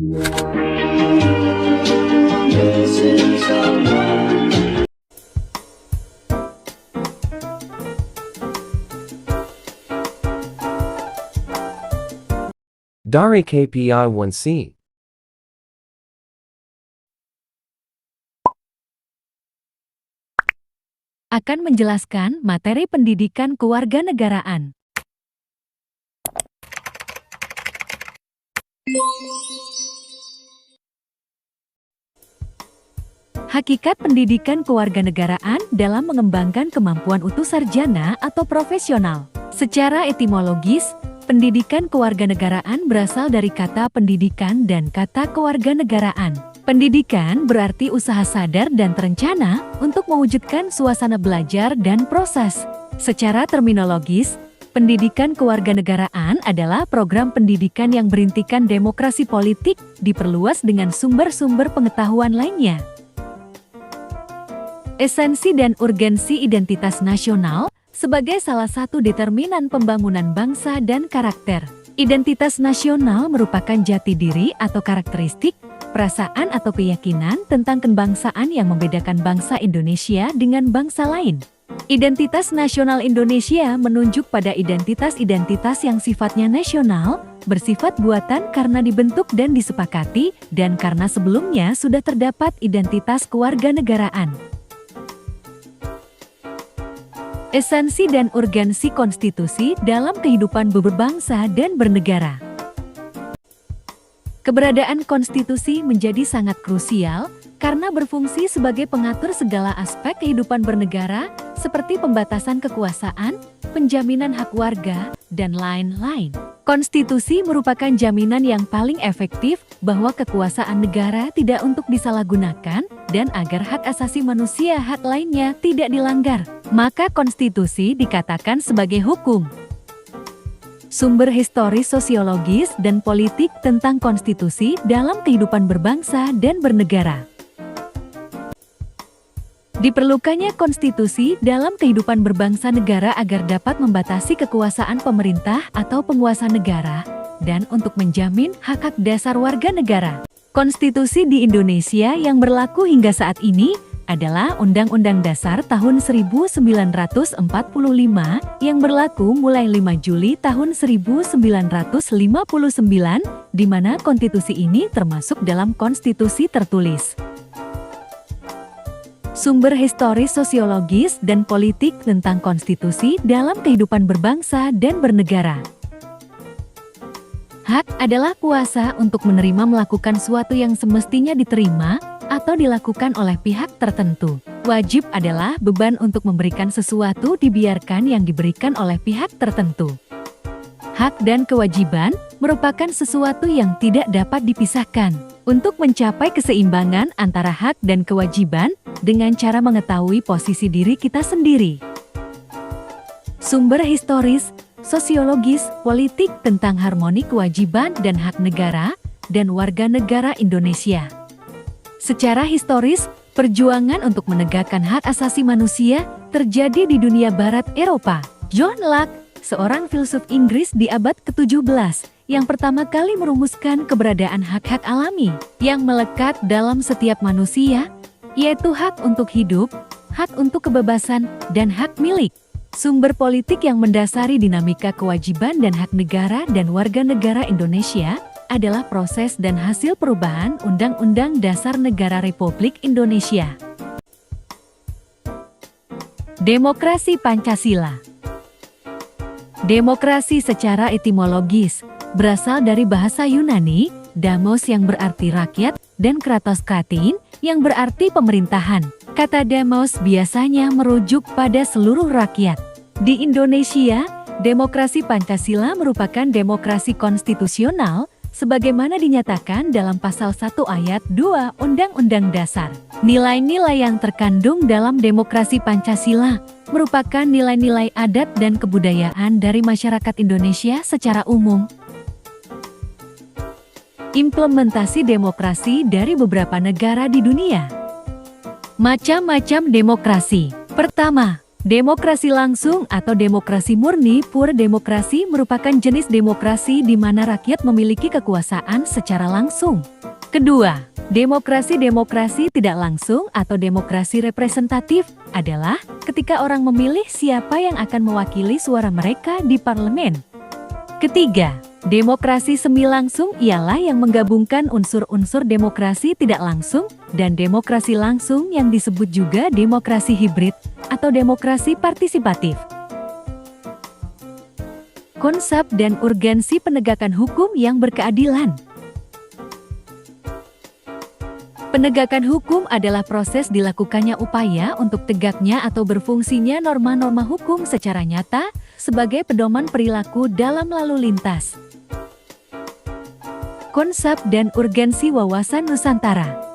Dari KPI 1C. Akan menjelaskan materi pendidikan kewarganegaraan. Hakikat pendidikan kewarganegaraan dalam mengembangkan kemampuan utuh sarjana atau profesional. Secara etimologis, pendidikan kewarganegaraan berasal dari kata pendidikan dan kata kewarganegaraan. Pendidikan berarti usaha sadar dan terencana untuk mewujudkan suasana belajar dan proses. Secara terminologis, pendidikan kewarganegaraan adalah program pendidikan yang berintikan demokrasi politik diperluas dengan sumber-sumber pengetahuan lainnya. Esensi dan urgensi identitas nasional sebagai salah satu determinan pembangunan bangsa dan karakter. Identitas nasional merupakan jati diri atau karakteristik, perasaan atau keyakinan tentang kebangsaan yang membedakan bangsa Indonesia dengan bangsa lain. Identitas nasional Indonesia menunjuk pada identitas-identitas yang sifatnya nasional, bersifat buatan karena dibentuk dan disepakati, dan karena sebelumnya sudah terdapat identitas kewarganegaraan. Esensi dan urgensi konstitusi dalam kehidupan berbangsa dan bernegara. Keberadaan konstitusi menjadi sangat krusial karena berfungsi sebagai pengatur segala aspek kehidupan bernegara seperti pembatasan kekuasaan, penjaminan hak warga, dan lain-lain. Konstitusi merupakan jaminan yang paling efektif bahwa kekuasaan negara tidak untuk disalahgunakan dan agar hak asasi manusia hak lainnya tidak dilanggar. Maka konstitusi dikatakan sebagai hukum. Sumber historis sosiologis dan politik tentang konstitusi dalam kehidupan berbangsa dan bernegara. Diperlukannya konstitusi dalam kehidupan berbangsa negara agar dapat membatasi kekuasaan pemerintah atau penguasa negara, dan untuk menjamin hak-hak dasar warga negara. Konstitusi di Indonesia yang berlaku hingga saat ini adalah Undang-Undang Dasar tahun 1945 yang berlaku mulai 5 Juli tahun 1959, di mana konstitusi ini termasuk dalam konstitusi tertulis. Sumber historis sosiologis dan politik tentang konstitusi dalam kehidupan berbangsa dan bernegara. Hak adalah kuasa untuk menerima melakukan suatu yang semestinya diterima atau dilakukan oleh pihak tertentu. Wajib adalah beban untuk memberikan sesuatu dibiarkan yang diberikan oleh pihak tertentu. Hak dan kewajiban merupakan sesuatu yang tidak dapat dipisahkan. Untuk mencapai keseimbangan antara hak dan kewajiban dengan cara mengetahui posisi diri kita sendiri. Sumber historis, sosiologis, politik tentang harmoni kewajiban dan hak negara dan warga negara Indonesia. Secara historis, perjuangan untuk menegakkan hak asasi manusia terjadi di dunia barat Eropa. John Locke, seorang filsuf Inggris di abad ke-17, yang pertama kali merumuskan keberadaan hak-hak alami yang melekat dalam setiap manusia, yaitu hak untuk hidup, hak untuk kebebasan, dan hak milik. Sumber politik yang mendasari dinamika kewajiban dan hak negara dan warga negara Indonesia adalah proses dan hasil perubahan Undang-Undang Dasar Negara Republik Indonesia. Demokrasi Pancasila. Demokrasi secara etimologis berasal dari bahasa Yunani, damos yang berarti rakyat, dan kratos kratin yang berarti pemerintahan. Kata demos biasanya merujuk pada seluruh rakyat. Di Indonesia, demokrasi Pancasila merupakan demokrasi konstitusional, sebagaimana dinyatakan dalam pasal 1 ayat 2 Undang-Undang Dasar. Nilai-nilai yang terkandung dalam demokrasi Pancasila merupakan nilai-nilai adat dan kebudayaan dari masyarakat Indonesia secara umum. Implementasi demokrasi dari beberapa negara di dunia. Macam-macam demokrasi. Pertama, Demokrasi langsung atau demokrasi murni pure demokrasi merupakan jenis demokrasi di mana rakyat memiliki kekuasaan secara langsung. Kedua, demokrasi tidak langsung atau demokrasi representatif adalah ketika orang memilih siapa yang akan mewakili suara mereka di parlemen. Ketiga, demokrasi semi langsung ialah yang menggabungkan unsur-unsur demokrasi tidak langsung dan demokrasi langsung yang disebut juga demokrasi hibrid atau demokrasi partisipatif. Konsep dan urgensi penegakan hukum yang berkeadilan. Penegakan hukum adalah proses dilakukannya upaya untuk tegaknya atau berfungsinya norma-norma hukum secara nyata sebagai pedoman perilaku dalam lalu lintas. Konsep dan urgensi wawasan Nusantara.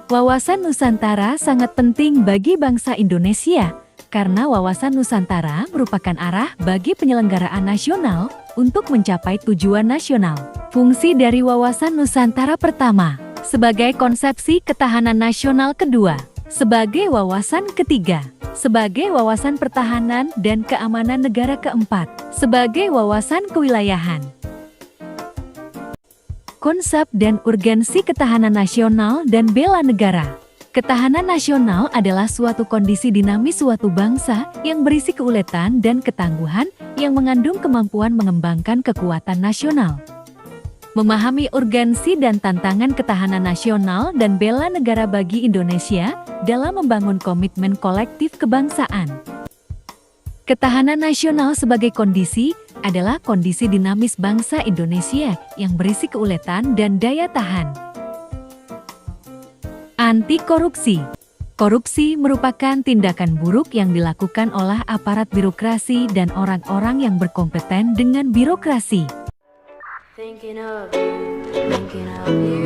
Wawasan Nusantara sangat penting bagi bangsa Indonesia karena wawasan Nusantara merupakan arah bagi penyelenggaraan nasional untuk mencapai tujuan nasional. Fungsi dari wawasan Nusantara pertama, sebagai konsepsi ketahanan nasional kedua, sebagai wawasan ketiga, sebagai wawasan pertahanan dan keamanan negara keempat, sebagai wawasan kewilayahan. Konsep dan urgensi ketahanan nasional dan bela negara. Ketahanan nasional adalah suatu kondisi dinamis suatu bangsa yang berisi keuletan dan ketangguhan yang mengandung kemampuan mengembangkan kekuatan nasional. Memahami urgensi dan tantangan ketahanan nasional dan bela negara bagi Indonesia dalam membangun komitmen kolektif kebangsaan. Ketahanan nasional sebagai kondisi adalah kondisi dinamis bangsa Indonesia yang berisi keuletan dan daya tahan. Anti korupsi. Korupsi merupakan tindakan buruk yang dilakukan oleh aparat birokrasi dan orang-orang yang berkompeten dengan birokrasi. Thinking of you, thinking of you.